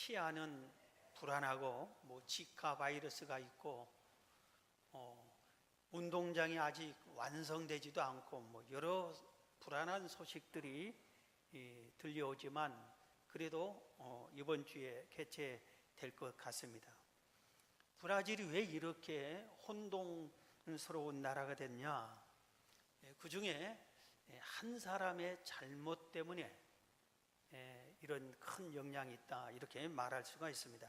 치아는 불안하고 뭐 지카 바이러스가 있고 운동장이 아직 완성되지도 않고 뭐 여러 불안한 소식들이 들려오지만 그래도 이번 주에 개최될 것 같습니다. 브라질이 왜 이렇게 혼동스러운 나라가 됐냐? 그 중에 한 사람의 잘못 때문에 이런 큰 영향이 있다, 이렇게 말할 수가 있습니다.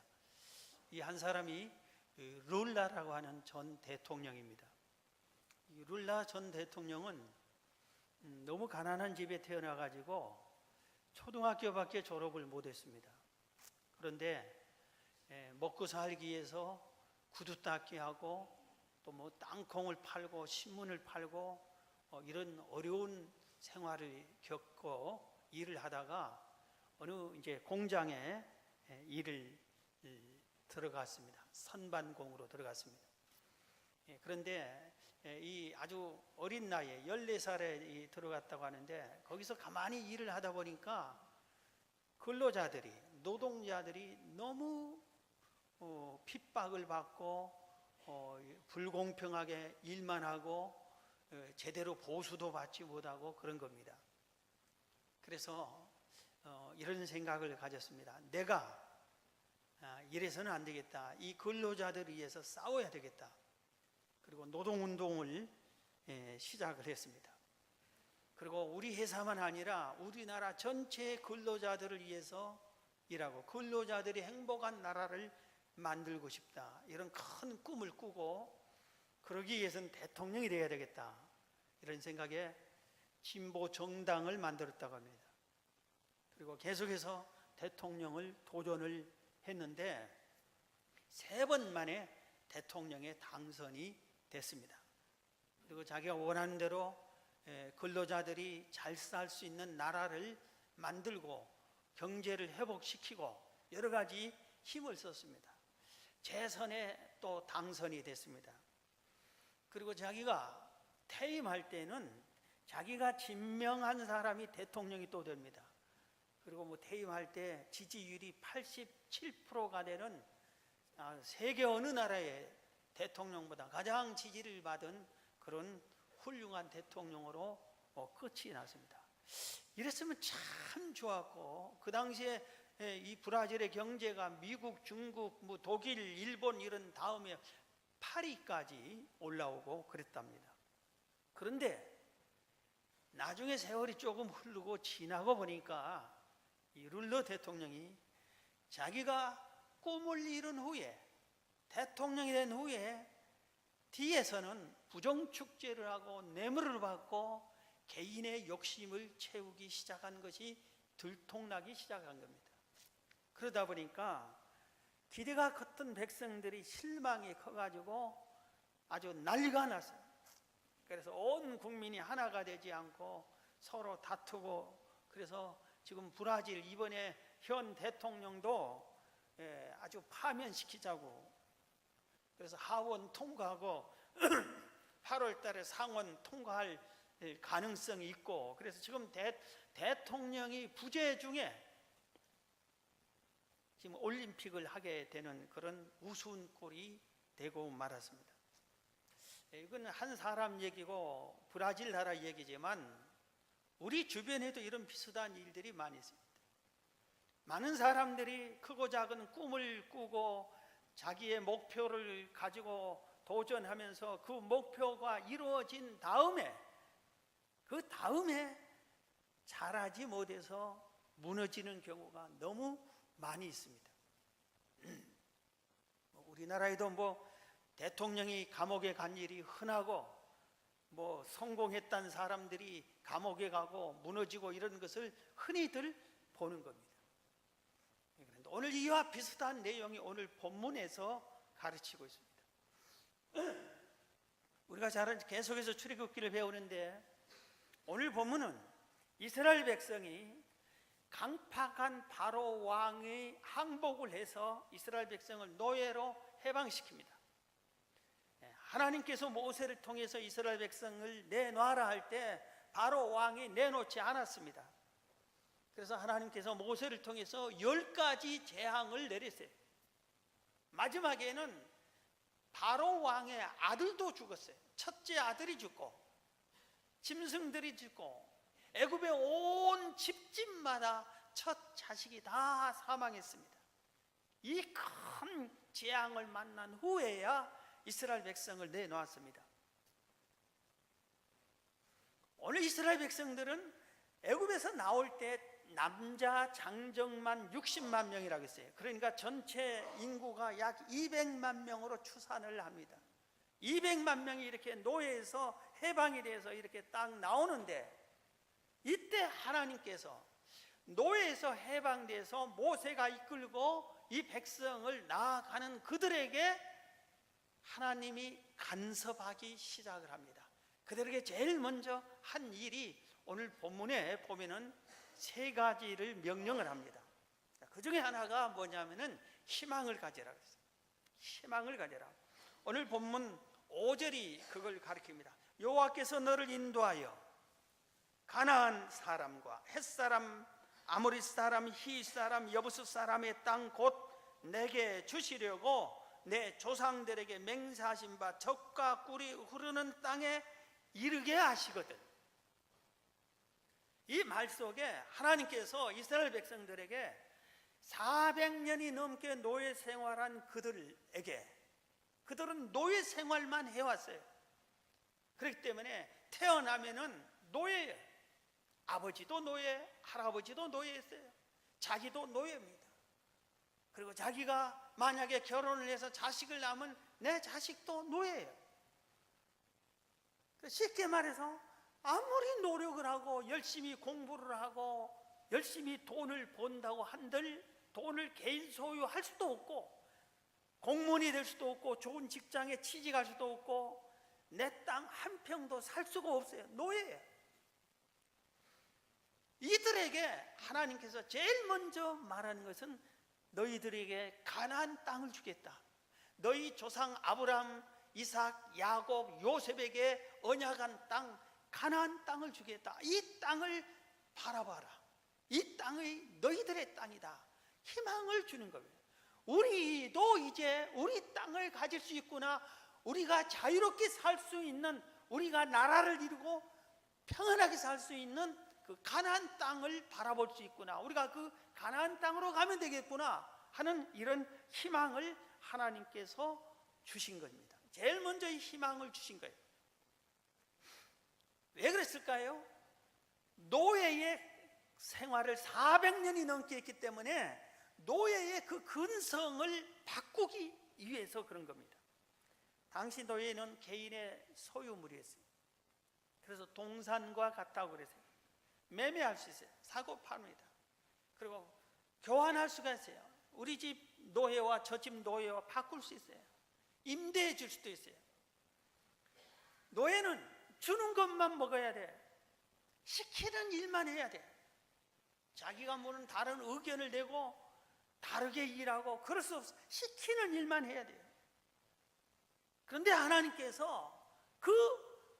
이 한 사람이 룰라라고 하는 전 대통령입니다. 이 룰라 전 대통령은 너무 가난한 집에 태어나가지고 초등학교밖에 졸업을 못했습니다. 그런데 먹고 살기 위해서 구두 닦기 하고 또 뭐 땅콩을 팔고 신문을 팔고 이런 어려운 생활을 겪고 일을 하다가 어느 이제 공장에 일을 들어갔습니다. 선반공으로 들어갔습니다. 그런데 이 아주 어린 나이에 14살에 들어갔다고 하는데 거기서 가만히 일을 하다 보니까 근로자들이, 노동자들이 너무 핍박을 받고 불공평하게 일만 하고 제대로 보수도 받지 못하고 그런 겁니다. 그래서 이런 생각을 가졌습니다. 내가 이래서는 안 되겠다. 이 근로자들을 위해서 싸워야 되겠다. 그리고 노동운동을 시작을 했습니다. 그리고 우리 회사만 아니라 우리나라 전체 근로자들을 위해서 일하고 근로자들이 행복한 나라를 만들고 싶다, 이런 큰 꿈을 꾸고 그러기 위해서는 대통령이 되어야 되겠다, 이런 생각에 진보 정당을 만들었다고 합니다. 그리고 계속해서 대통령을 도전을 했는데 3번 만에 대통령에 당선이 됐습니다. 그리고 자기가 원하는 대로 근로자들이 잘 살 수 있는 나라를 만들고 경제를 회복시키고 여러 가지 힘을 썼습니다. 재선에 또 당선이 됐습니다. 그리고 자기가 퇴임할 때는 자기가 임명한 사람이 대통령이 또 됩니다. 그리고 뭐 퇴임할 때 지지율이 87%가 되는 세계 어느 나라의 대통령보다 가장 지지를 받은 그런 훌륭한 대통령으로 끝이 났습니다. 이랬으면 참 좋았고, 그 당시에 이 브라질의 경제가 미국, 중국, 뭐 독일, 일본 이런 다음에 파리까지 올라오고 그랬답니다. 그런데 나중에 세월이 조금 흐르고 지나고 보니까 이 룰러 대통령이 자기가 꿈을 이룬 후에, 대통령이 된 후에 뒤에서는 부정축제를 하고 뇌물을 받고 개인의 욕심을 채우기 시작한 것이 들통나기 시작한 겁니다. 그러다 보니까 기대가 컸던 백성들이 실망이 커가지고 아주 난리가 났어요. 그래서 온 국민이 하나가 되지 않고 서로 다투고, 그래서 지금 브라질 이번에 현 대통령도 아주 파면시키자고, 그래서 하원 통과하고 8월 달에 상원 통과할 가능성이 있고, 그래서 지금 대통령이 부재 중에 지금 올림픽을 하게 되는 그런 우스운 꼴이 되고 말았습니다. 이건 한 사람 얘기고 브라질 나라 얘기지만 우리 주변에도 이런 비슷한 일들이 많이 있습니다. 많은 사람들이 크고 작은 꿈을 꾸고 자기의 목표를 가지고 도전하면서 그 목표가 이루어진 다음에 그 다음에 잘하지 못해서 무너지는 경우가 너무 많이 있습니다. 우리나라에도 뭐 대통령이 감옥에 간 일이 흔하고 뭐 성공했다는 사람들이 감옥에 가고 무너지고 이런 것을 흔히들 보는 겁니다. 그런데 오늘 이와 비슷한 내용이 오늘 본문에서 가르치고 있습니다. 우리가 계속해서 출애굽기를 배우는데 오늘 본문은 이스라엘 백성이 강팍한 바로 왕의 항복을 해서 이스라엘 백성을 노예로 해방시킵니다. 하나님께서 모세를 통해서 이스라엘 백성을 내놔라 할 때 바로 왕이 내놓지 않았습니다. 그래서 하나님께서 모세를 통해서 10가지 재앙을 내렸어요. 마지막에는 바로 왕의 아들도 죽었어요. 첫째 아들이 죽고 짐승들이 죽고 애굽의 온 집집마다 첫 자식이 다 사망했습니다. 이 큰 재앙을 만난 후에야 이스라엘 백성을 내놓았습니다. 오늘 이스라엘 백성들은 애굽에서 나올 때 남자 장정만 60만 명이라고 했어요. 그러니까 전체 인구가 약 200만 명으로 추산을 합니다. 200만 명이 이렇게 노예에서 해방이 돼서 이렇게 딱 나오는데, 이때 하나님께서 노예에서 해방돼서 모세가 이끌고 이 백성을 나아가는 그들에게 하나님이 간섭하기 시작을 합니다. 그들에게 제일 먼저 한 일이 오늘 본문에 보면은 3가지를 명령을 합니다. 그 중에 하나가 뭐냐면은 희망을 가져라 그랬어요. 희망을 가져라. 오늘 본문 5절이 그걸 가리킵니다. 여호와께서 너를 인도하여 가나안 사람과 헷사람, 아모리 사람, 히 사람, 여부스 사람의 땅 곧 내게 주시려고 내 조상들에게 맹세하신 바 젖과 꿀이 흐르는 땅에 이르게 하시거든. 이 말 속에 하나님께서 이스라엘 백성들에게 400년이 넘게 노예 생활한 그들에게, 그들은 노예 생활만 해왔어요. 그렇기 때문에 태어나면은 노예예요. 아버지도 노예, 할아버지도 노예였어요. 자기도 노예입니다. 그리고 자기가 만약에 결혼을 해서 자식을 낳으면 내 자식도 노예예요. 쉽게 말해서 아무리 노력을 하고 열심히 공부를 하고 열심히 돈을 번다고 한들 돈을 개인 소유할 수도 없고 공무원이 될 수도 없고 좋은 직장에 취직할 수도 없고 내 땅 한 평도 살 수가 없어요. 노예예요. 이들에게 하나님께서 제일 먼저 말하는 것은 너희들에게 가나안 땅을 주겠다. 너희 조상 아브라함, 이삭, 야곱, 요셉에게 언약한 땅 가나안 땅을 주겠다. 이 땅을 바라봐라. 이 땅이 너희들의 땅이다. 희망을 주는 겁니다. 우리도 이제 우리 땅을 가질 수 있구나. 우리가 자유롭게 살 수 있는, 우리가 나라를 이루고 평안하게 살 수 있는 그 가나안 땅을 바라볼 수 있구나. 우리가 그 가나안 땅으로 가면 되겠구나 하는 이런 희망을 하나님께서 주신 겁니다. 제일 먼저 이 희망을 주신 거예요. 왜 그랬을까요? 노예의 생활을 400년이 넘게 했기 때문에 노예의 그 근성을 바꾸기 위해서 그런 겁니다. 당시 노예는 개인의 소유물이었어요. 그래서 동산과 같다고 그랬어요. 매매할 수 있어요. 사고 팝니다. 그리고 교환할 수가 있어요. 우리 집 노예와 저 집 노예와 바꿀 수 있어요. 임대해 줄 수도 있어요. 노예는 주는 것만 먹어야 돼. 시키는 일만 해야 돼. 자기가 모르는 다른 의견을 내고 다르게 일하고 그럴 수 없어. 시키는 일만 해야 돼요. 그런데 하나님께서 그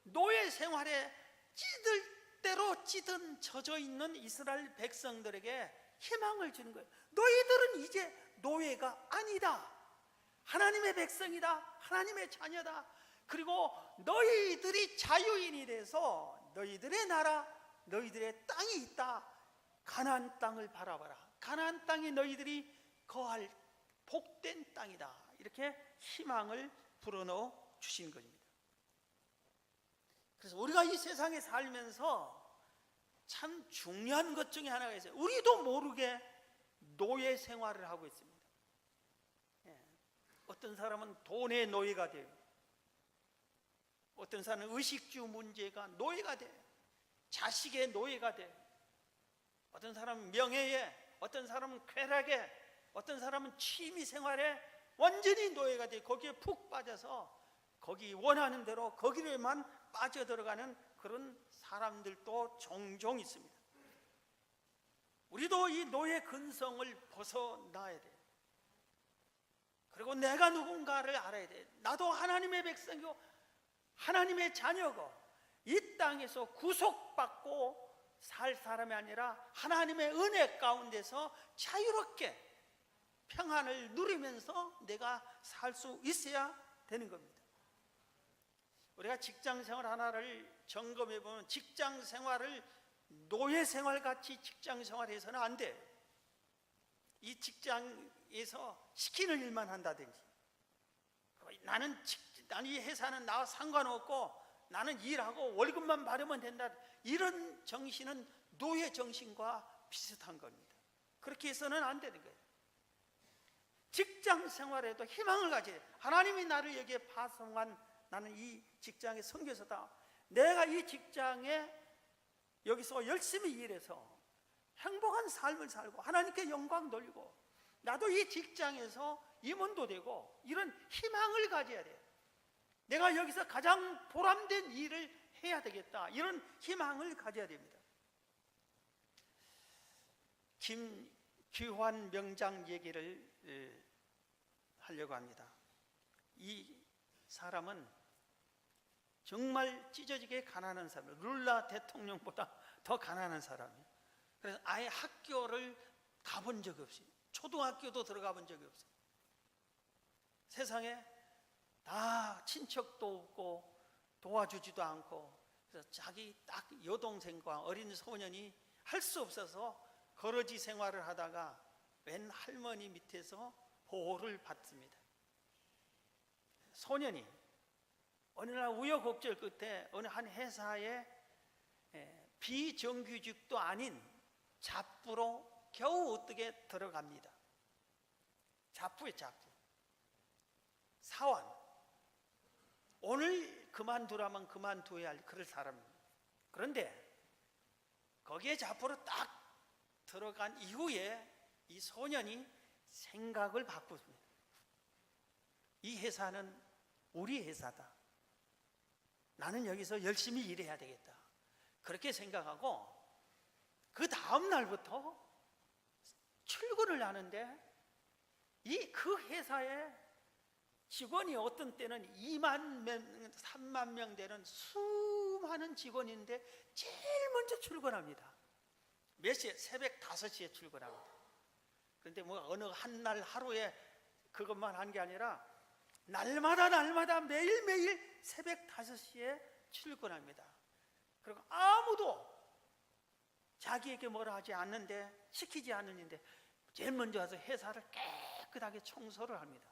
노예 생활에 찌들 대로 찌든 젖어 있는 이스라엘 백성들에게 희망을 주는 거예요. 너희들은 이제 노예가 아니다. 하나님의 백성이다. 하나님의 자녀다. 그리고 너희들이 자유인이 돼서 너희들의 나라, 너희들의 땅이 있다. 가나안 땅을 바라봐라. 가나안 땅이 너희들이 거할 복된 땅이다. 이렇게 희망을 불어넣어 주신 것입니다. 그래서 우리가 이 세상에 살면서 참 중요한 것 중에 하나가 있어요. 우리도 모르게 노예 생활을 하고 있습니다. 어떤 사람은 돈의 노예가 돼요. 어떤 사람은 의식주 문제가 노예가 돼요. 자식의 노예가 돼요. 어떤 사람은 명예에, 어떤 사람은 쾌락에, 어떤 사람은 취미 생활에 완전히 노예가 돼요. 거기에 푹 빠져서 거기 원하는 대로 거기로만 빠져들어가는 그런 사람들도 종종 있습니다. 우리도 이 노예 근성을 벗어나야 돼요. 그리고 내가 누군가를 알아야 돼요. 나도 하나님의 백성이고 하나님의 자녀고 이 땅에서 구속받고 살 사람이 아니라 하나님의 은혜 가운데서 자유롭게 평안을 누리면서 내가 살 수 있어야 되는 겁니다. 우리가 직장 생활 하나를 점검해 보면 직장 생활을 노예 생활 같이 직장 생활해서는 안 돼. 이 직장에서 시키는 일만 한다든지, 나는 이 회사는 나와 상관없고 나는 일하고 월급만 받으면 된다, 이런 정신은 노예 정신과 비슷한 겁니다. 그렇게 해서는 안 되는 거예요. 직장 생활에도 희망을 가져야 돼요. 하나님이 나를 여기에 파송한, 나는 이 직장의 선교사다. 내가 이 직장에 여기서 열심히 일해서 행복한 삶을 살고 하나님께 영광 돌리고 나도 이 직장에서 임원도 되고, 이런 희망을 가져야 돼요. 내가 여기서 가장 보람된 일을 해야 되겠다, 이런 희망을 가져야 됩니다. 김규환 명장 얘기를 하려고 합니다. 이 사람은 정말 찢어지게 가난한 사람이에요. 룰라 대통령보다 더 가난한 사람이에요. 그래서 아예 학교를 가본 적이 없어요. 초등학교도 들어가 본 적이 없어요. 세상에 다 친척도 없고 도와주지도 않고, 그래서 자기 딱 여동생과 어린 소년이 할 수 없어서 거러지 생활을 하다가 웬 할머니 밑에서 보호를 받습니다. 소년이 어느 날 우여곡절 끝에 어느 한 회사에 비정규직도 아닌 잡부로 겨우 어떻게 들어갑니다. 잡부에 잡부. 사원. 오늘 그만두라면 그만둬야 할 그럴 사람입니다. 그런데 거기에 잡부로 딱 들어간 이후에 이 소년이 생각을 바꿨습니다. 이 회사는 우리 회사다. 나는 여기서 열심히 일해야 되겠다. 그렇게 생각하고 그 다음 날부터 출근을 하는데 그 회사에 직원이 어떤 때는 2만 명, 3만 명 되는 수많은 직원인데 제일 먼저 출근합니다. 몇 시에? 새벽 5시에 출근합니다. 그런데 뭐 어느 한 날 하루에 그것만 한 게 아니라 날마다 매일매일 새벽 5시에 출근합니다. 그리고 아무도 자기에게 뭐라 하지 않는데, 시키지 않는데 제일 먼저 와서 회사를 깨끗하게 청소를 합니다.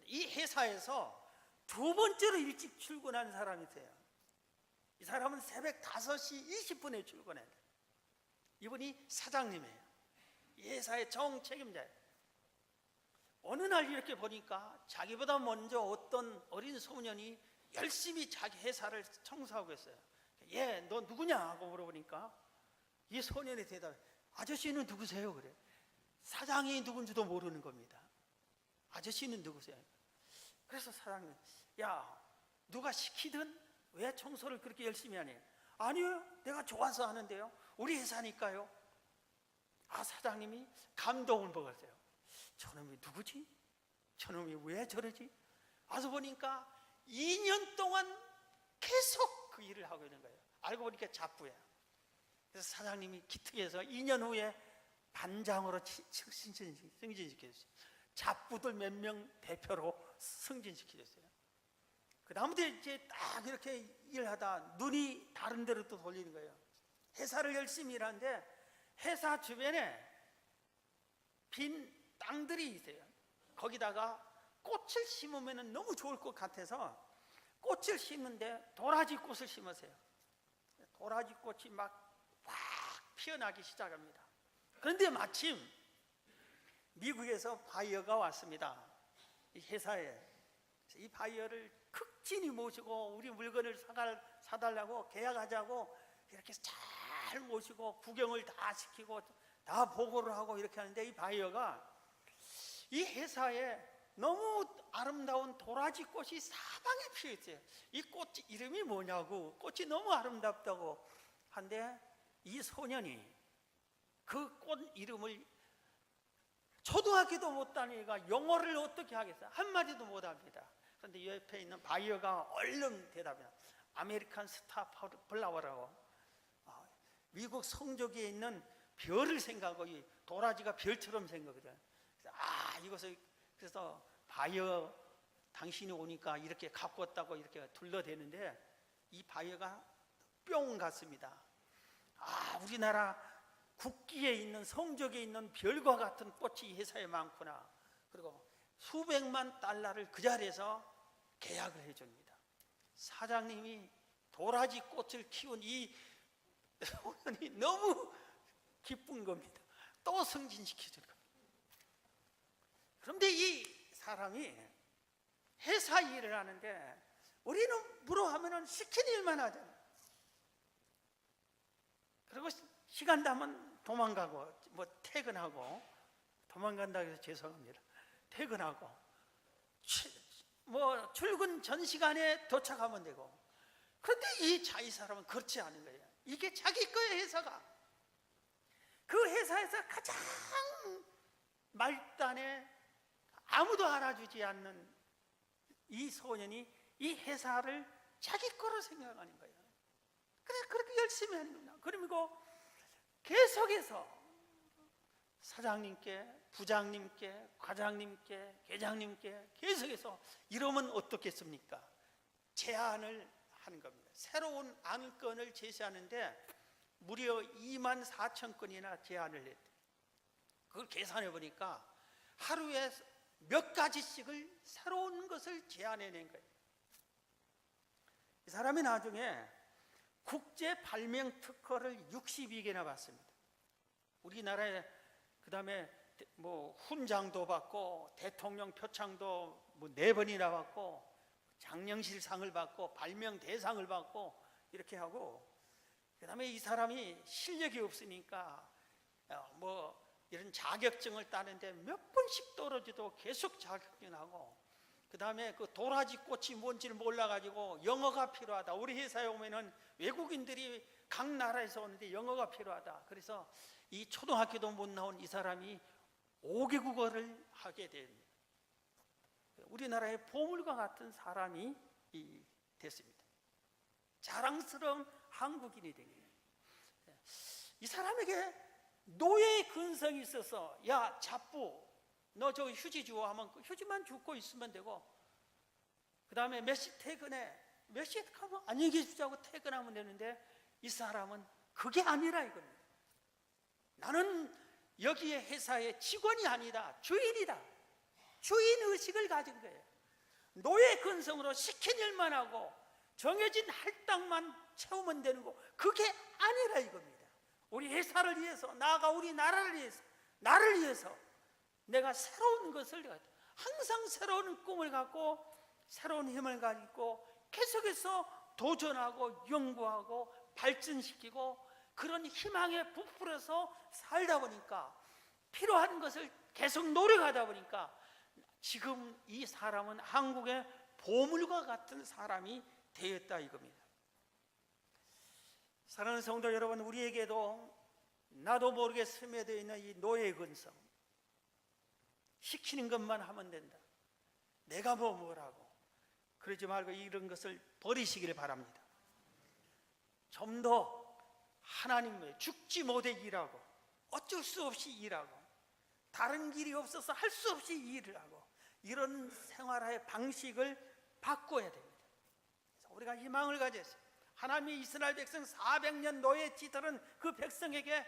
이 회사에서 두 번째로 일찍 출근한 사람이 있어요. 이 사람은 새벽 5시 20분에 출근해요. 이분이 사장님이에요. 이 회사의 정책임자예요. 어느 날 이렇게 보니까 자기보다 먼저 어떤 어린 소년이 열심히 자기 회사를 청소하고 있어요. 예, 너 누구냐 하고 물어보니까 이 소년이 대답해, 아저씨는 누구세요? 그래. 사장이 누군지도 모르는 겁니다. 아저씨는 누구세요? 그래서 사장님, 야, 누가 시키든 왜 청소를 그렇게 열심히 하니? 아니요, 내가 좋아서 하는데요. 우리 회사니까요. 아, 사장님이 감동을 먹었어요. 저놈이 누구지? 저놈이 왜 저러지? 와서 보니까 2년 동안 계속 그 일을 하고 있는 거예요. 알고 보니까 잡부예요. 그래서 사장님이 기특해서 2년 후에 반장으로 승진시켜줬어요. 잡부들 몇 명 대표로 승진시켜줬어요. 그 다음부터 이제 딱 이렇게 일하다 눈이 다른 데로 또 돌리는 거예요. 회사를 열심히 일하는데 회사 주변에 빈 땅들이 있어요. 거기다가 꽃을 심으면 너무 좋을 것 같아서 꽃을 심는데 도라지 꽃을 심으세요. 도라지 꽃이 막 확 피어나기 시작합니다. 그런데 마침 미국에서 바이어가 왔습니다. 이 회사에. 이 바이어를 극진히 모시고 우리 물건을 사달라고 계약하자고 이렇게 잘 모시고 구경을 다 시키고 다 보고를 하고 이렇게 하는데, 이 바이어가 이 회사에 너무 아름다운 도라지 꽃이 사방에 피어 있어요. 이 꽃 이름이 뭐냐고, 꽃이 너무 아름답다고 한데 이 소년이 그 꽃 이름을 초등학교도 못 다니니까 영어를 어떻게 하겠어요? 한마디도 못 합니다. 그런데 옆에 있는 바이어가 얼른 대답해요. 아메리칸 스타 플라워라고. 미국 성조기에 있는 별을 생각하고 이 도라지가 별처럼 생각하거든. 이것을 그래서 바이어 당신이 오니까 이렇게 갖고 왔다고 이렇게 둘러대는데 이 바이어가 뿅 갔습니다. 우리나라 국기에 있는 성적에 있는 별과 같은 꽃이 이 회사에 많구나. 그리고 수백만 달러를 그 자리에서 계약을 해줍니다. 사장님이 도라지 꽃을 키운 이 소년이 너무 기쁜 겁니다. 또 승진시켜줄 겁니다. 그런데 이 사람이 회사 일을 하는데 우리는 부러하면은 시킨 일만 하잖아요. 그리고 시간 되면 도망가고 뭐 퇴근하고, 도망간다 해서 죄송합니다. 퇴근하고 뭐 출근 전 시간에 도착하면 되고. 그런데 이 사람은 그렇지 않은 거예요. 이게 자기 거예요. 회사가 그 회사에서 가장 말단에 아무도 알아주지 않는 이 소년이 이 회사를 자기 거로 생각하는 거예요. 그래서 그렇게 열심히 하는 겁니다. 그리고 계속해서 사장님께, 부장님께, 과장님께, 계장님께 계속해서 이러면 어떻겠습니까? 제안을 하는 겁니다. 새로운 안건을 제시하는데 무려 24,000건이나 제안을 했대요. 그걸 계산해 보니까 하루에 몇 가지씩을 새로운 것을 제안해낸 거예요. 이 사람이 나중에 국제 발명 특허를 62개나 받습니다. 우리나라에 그 다음에 뭐 훈장도 받고 대통령 표창도 뭐 4번이나 받고 장영실상을 받고 발명 대상을 받고 이렇게 하고, 그 다음에 이 사람이 실력이 없으니까 뭐 이런 자격증을 따는데 몇 번씩 떨어져도 계속 자격증하고, 그 다음에 그 도라지 꽃이 뭔지를 몰라가지고 영어가 필요하다. 우리 회사에 오면은 외국인들이 각 나라에서 오는데 영어가 필요하다. 그래서 이 초등학교도 못 나온 이 사람이 5개 국어를 하게 됩니다. 우리나라의 보물과 같은 사람이 됐습니다. 자랑스러운 한국인이 된 거예요. 이 사람에게 노예의 근성이 있어서, 야 잡부 너 저 휴지 주워 하면 그 휴지만 줍고 있으면 되고, 그 다음에 몇 시 퇴근해, 몇 시에 가면 안녕히 계십시오 퇴근하면 되는데, 이 사람은 그게 아니라 이겁니다. 나는 여기에 회사의 직원이 아니다, 주인이다. 주인의식을 가진 거예요. 노예 근성으로 시킨 일만 하고 정해진 할당만 채우면 되는 거, 그게 아니라 이겁니다. 우리 회사를 위해서, 나아가 우리 나라를 위해서, 나를 위해서 내가 새로운 것을, 항상 새로운 꿈을 갖고 새로운 힘을 가지고 계속해서 도전하고 연구하고 발전시키고 그런 희망에 부풀어서 살다 보니까, 필요한 것을 계속 노력하다 보니까 지금 이 사람은 한국의 보물과 같은 사람이 되었다 이겁니다. 사랑하는 성도 여러분, 우리에게도 나도 모르게 스며들어 있는 이 노예 근성, 시키는 것만 하면 된다, 내가 뭐라고 그러지 말고 이런 것을 버리시기를 바랍니다. 좀 더 하나님의 죽지 못해 일하고, 어쩔 수 없이 일하고, 다른 길이 없어서 할 수 없이 일을 하고, 이런 생활의 방식을 바꿔야 됩니다. 그래서 우리가 희망을 가져서 하나님이 이스라엘 백성 400년 노예 찌들은 그 백성에게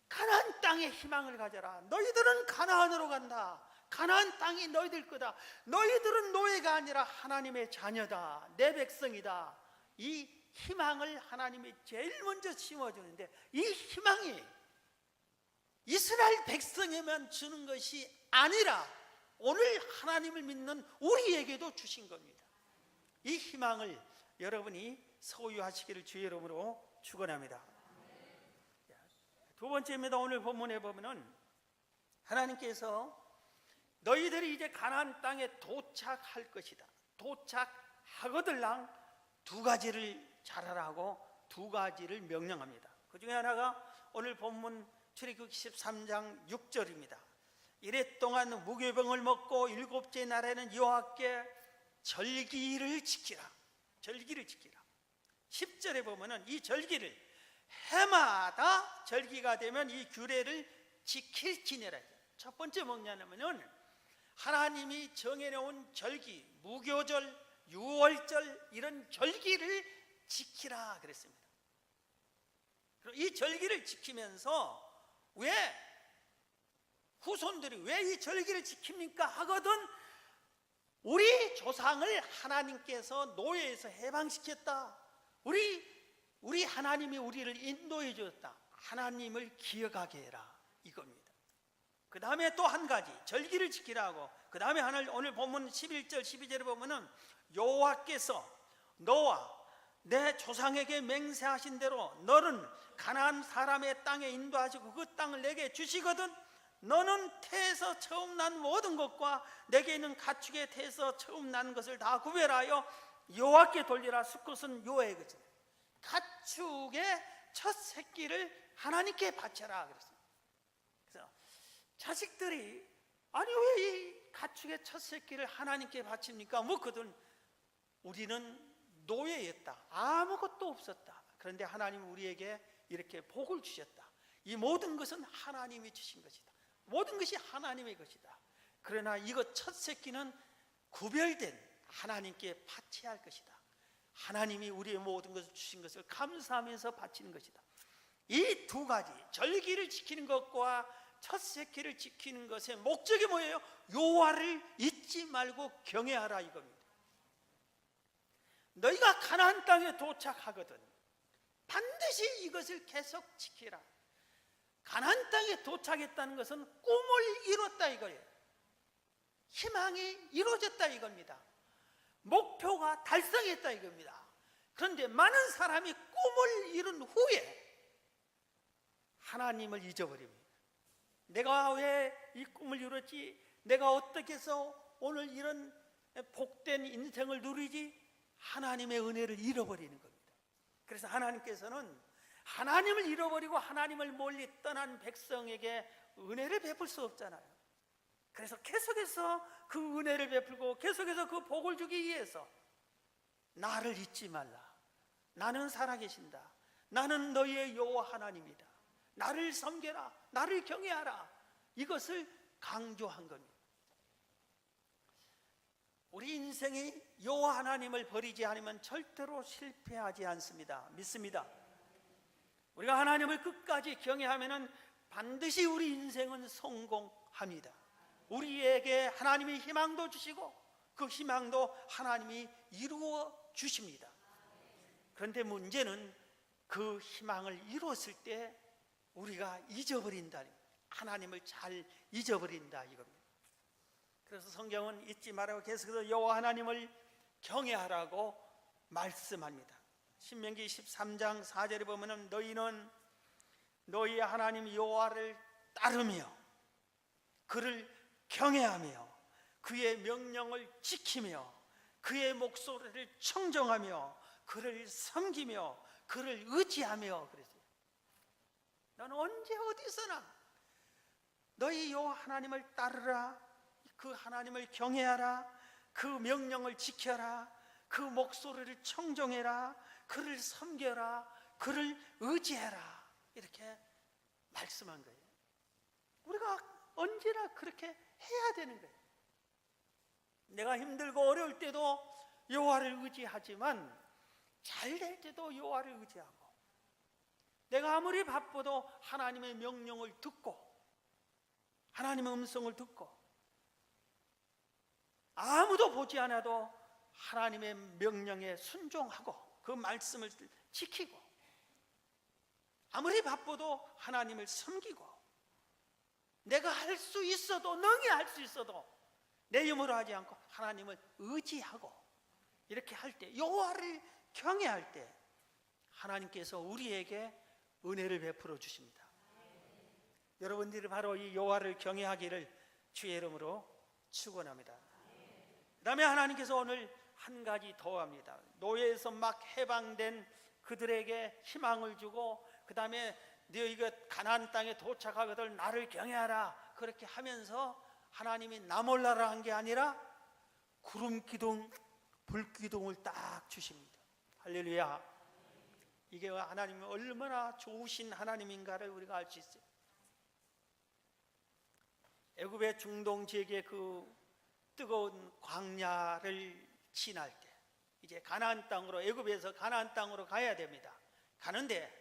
가나안 땅에 희망을 가져라. 너희들은 가나안으로 간다. 가나안 땅이 너희들 거다. 너희들은 노예가 아니라 하나님의 자녀다. 내 백성이다. 이 희망을 하나님이 제일 먼저 심어주는데, 이 희망이 이스라엘 백성에만 주는 것이 아니라 오늘 하나님을 믿는 우리에게도 주신 겁니다. 이 희망을 여러분이 소유하시기를 주의 이름으로 축원합니다. 두 번째입니다. 오늘 본문에 보면은 하나님께서 너희들이 이제 가나안 땅에 도착할 것이다, 도착하거들랑 두 가지를 잘하라고 두 가지를 명령합니다. 그 중에 하나가 오늘 본문 출애굽기 13장 6절입니다. 이랫동안 무교병을 먹고 일곱째 날에는 여호와께 절기를 지키라. 절기를 지키라. 10절에 보면은 이 절기를 해마다 절기가 되면 이 규례를 지킬 지내라. 첫 번째 뭐냐면은 하나님이 정해놓은 절기, 무교절, 유월절 이런 절기를 지키라 그랬습니다. 이 절기를 지키면서 왜 후손들이 왜 이 절기를 지킵니까 하거든 우리 조상을 하나님께서 노예에서 해방시켰다. 우리 하나님이 우리를 인도해 주었다. 하나님을 기억하게 해라 이겁니다. 그 다음에 또 한 가지 절기를 지키라고. 그 다음에 오늘 본문 11절 12절에 보면은 여호와께서 너와 내 조상에게 맹세하신 대로 너는 가나안 사람의 땅에 인도하시고 그 땅을 내게 주시거든 너는 태에서 처음 난 모든 것과 내게 있는 가축의 태에서 처음 난 것을 다 구별하여 여호와께 돌리라. 수컷은 여호와의 것이다. 가축의 첫 새끼를 하나님께 바쳐라 그랬습니다. 그래서 자식들이 아니 왜 이 가축의 첫 새끼를 하나님께 바칩니까? 묻거든 우리는 노예였다. 아무것도 없었다. 그런데 하나님은 우리에게 이렇게 복을 주셨다. 이 모든 것은 하나님이 주신 것이다. 모든 것이 하나님의 것이다. 그러나 이것 첫 새끼는 구별된 하나님께 바쳐야 할 것이다. 하나님이 우리의 모든 것을 주신 것을 감사하면서 바치는 것이다. 이 두 가지 절기를 지키는 것과 첫 새끼를 지키는 것의 목적이 뭐예요? 여호와를 잊지 말고 경외하라 이겁니다. 너희가 가나안 땅에 도착하거든 반드시 이것을 계속 지키라. 가나안 땅에 도착했다는 것은 꿈을 이뤘다 이거예요. 희망이 이루어졌다 이겁니다. 목표가 달성했다 이겁니다. 그런데 많은 사람이 꿈을 이룬 후에 하나님을 잊어버립니다. 내가 왜 이 꿈을 이뤘지? 내가 어떻게 해서 오늘 이런 복된 인생을 누리지? 하나님의 은혜를 잃어버리는 겁니다. 그래서 하나님께서는 하나님을 잃어버리고 하나님을 멀리 떠난 백성에게 은혜를 베풀 수 없잖아요. 그래서 계속해서 그 은혜를 베풀고 계속해서 그 복을 주기 위해서 나를 잊지 말라. 나는 살아계신다. 나는 너희의 여호와 하나님이다. 나를 섬겨라. 나를 경외하라. 이것을 강조한 겁니다. 우리 인생이 여호와 하나님을 버리지 않으면 절대로 실패하지 않습니다. 믿습니다. 우리가 하나님을 끝까지 경외하면 반드시 우리 인생은 성공합니다. 우리에게 하나님이 희망도 주시고 그 희망도 하나님이 이루어 주십니다. 그런데 문제는 그 희망을 이루었을 때 우리가 잊어버린다. 하나님을 잘 잊어버린다 이겁니다. 그래서 성경은 잊지 말라고 계속해서 여호와 하나님을 경외하라고 말씀합니다. 신명기 13장 4절에 보면은 너희는 너희 하나님 여호와를 따르며 그를 경외하며 그의 명령을 지키며 그의 목소리를 청정하며 그를 섬기며 그를 의지하며 그랬어요. 너는 언제 어디서나 너희 여호와 하나님을 따르라. 그 하나님을 경외하라. 그 명령을 지켜라. 그 목소리를 청정해라. 그를 섬겨라. 그를 의지해라. 이렇게 말씀한 거예요. 우리가 언제나 그렇게 해야 되는 거예요. 내가 힘들고 어려울 때도 여호와를 의지하지만 잘 될 때도 여호와를 의지하고 내가 아무리 바빠도 하나님의 명령을 듣고 하나님의 음성을 듣고 아무도 보지 않아도 하나님의 명령에 순종하고 그 말씀을 지키고 아무리 바빠도 하나님을 섬기고 내가 할 수 있어도 능히 할 수 있어도 내 힘으로 하지 않고 하나님을 의지하고 이렇게 할 때 여호와를 경외할 때 하나님께서 우리에게 은혜를 베풀어 주십니다. 여러분들이 바로 이 여호와를 경외하기를 주의 이름으로 축원합니다. 그 다음에 하나님께서 오늘 한 가지 더 합니다. 노예에서 막 해방된 그들에게 희망을 주고 그 다음에 너희가 가나안 땅에 도착하거든 나를 경외하라 그렇게 하면서 하나님이 나 몰라라 한 게 아니라 구름 기둥 불 기둥을 딱 주십니다. 할렐루야. 이게 하나님이 얼마나 좋으신 하나님인가를 우리가 알 수 있어요. 애굽의 중동 지역의 그 뜨거운 광야를 지날 때 이제 가나안 땅으로, 애굽에서 가나안 땅으로 가야 됩니다. 가는데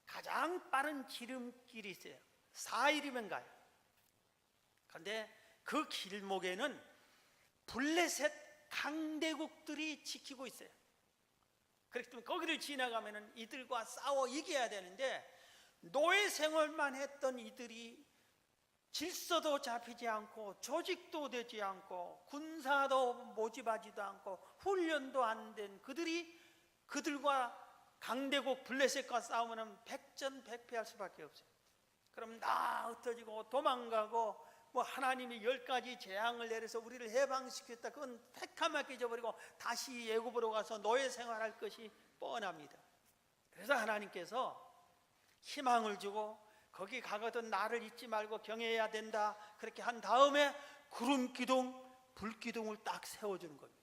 가장 빠른 지름길이 있어요. 4일이면 가요. 그런데 그 길목에는 블레셋 강대국들이 지키고 있어요. 그렇기 때문에 거기를 지나가면 이들과 싸워 이겨야 되는데, 노예 생활만 했던 이들이 질서도 잡히지 않고 조직도 되지 않고 군사도 모집하지도 않고 훈련도 안 된 그들과 강대국 블레셋과 싸우면 백전백패할 수밖에 없어요. 그럼 나 흩어지고 도망가고, 뭐 하나님이 10가지 재앙을 내려서 우리를 해방시켰다, 그건 패카맣게 잊어버리고 다시 애굽으로 가서 노예 생활할 것이 뻔합니다. 그래서 하나님께서 희망을 주고 거기 가거든 나를 잊지 말고 경외해야 된다, 그렇게 한 다음에 구름 기둥, 불 기둥을 딱 세워주는 겁니다.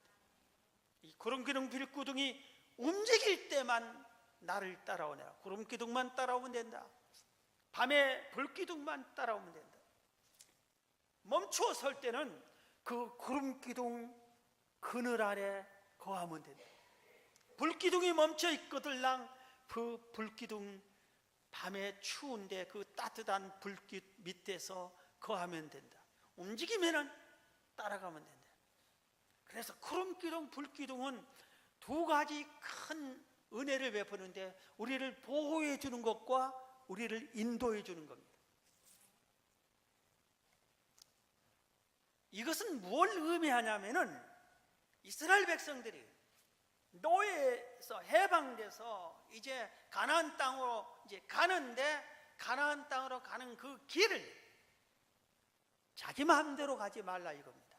이 구름 기둥, 불 기둥이 움직일 때만 나를 따라오내라. 구름 기둥만 따라오면 된다. 밤에 불 기둥만 따라오면 된다. 멈추어 설 때는 그 구름 기둥 그늘 아래 거하면 된다. 불 기둥이 멈춰 있거들랑 그 불 기둥 밤에 추운데 그 따뜻한 불빛 밑에서 거하면 된다. 움직이면은 따라가면 된다. 그래서 구름 기둥, 불 기둥은 두 가지 큰 은혜를 베푸는데, 우리를 보호해 주는 것과 우리를 인도해 주는 겁니다. 이것은 뭘 의미하냐면은, 이스라엘 백성들이 노예에서 해방돼서 이제 가나안 땅으로 이제 가는데, 가나안 땅으로 가는 그 길을 자기 마음대로 가지 말라 이겁니다.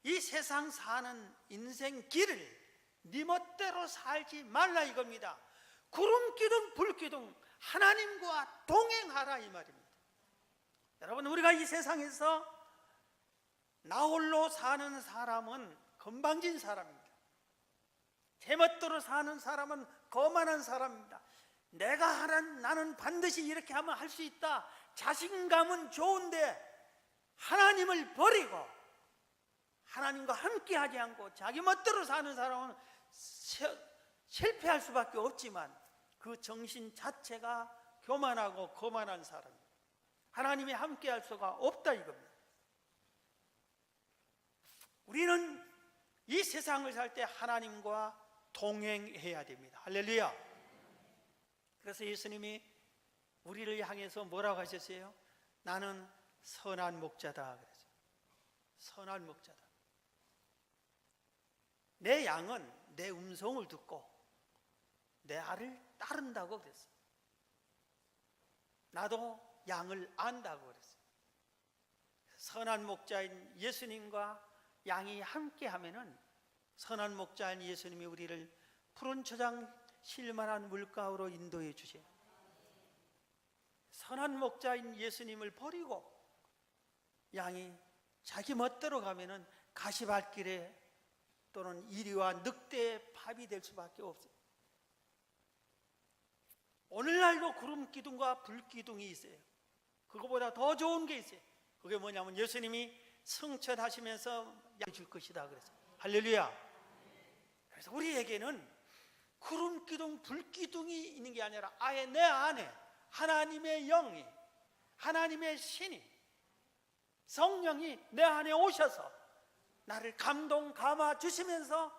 이 세상 사는 인생 길을 네 멋대로 살지 말라 이겁니다. 구름 기둥, 불 기둥, 하나님과 동행하라 이 말입니다. 여러분, 우리가 이 세상에서 나 홀로 사는 사람은 건방진 사람입니다. 제 멋대로 사는 사람은 거만한 사람입니다. 내가 하란, 나는 반드시 이렇게 하면 할 수 있다, 자신감은 좋은데 하나님을 버리고 하나님과 함께 하지 않고 자기 멋대로 사는 사람은 실패할 수밖에 없지만, 그 정신 자체가 교만하고 거만한 사람입니다. 하나님이 함께 할 수가 없다 이겁니다. 우리는 이 세상을 살 때 하나님과 동행해야 됩니다. 할렐루야. 그래서 예수님이 우리를 향해서 뭐라고 하셨어요? 나는 선한 목자다 그랬어요. 선한 목자다. 내 양은 내 음성을 듣고 내 알을 따른다고 그랬어요. 나도 양을 안다고 그랬어요. 선한 목자인 예수님과 양이 함께 하면은, 선한 목자인 예수님이 우리를 푸른 초장 실만한 물가로 인도해 주세요. 선한 목자인 예수님을 버리고 양이 자기 멋대로 가면은 가시밭길에 또는 이리와 늑대의 밥이 될 수밖에 없어요. 오늘날도 구름 기둥과 불 기둥이 있어요. 그거보다 더 좋은 게 있어요. 그게 뭐냐면 예수님이 승천하시면서 양 줄 것이다 그랬어요. 할렐루야. 그래서 우리에게는 구름 기둥, 불 기둥이 있는 게 아니라 아예 내 안에 하나님의 영이, 하나님의 신이, 성령이 내 안에 오셔서 나를 감동 감아 주시면서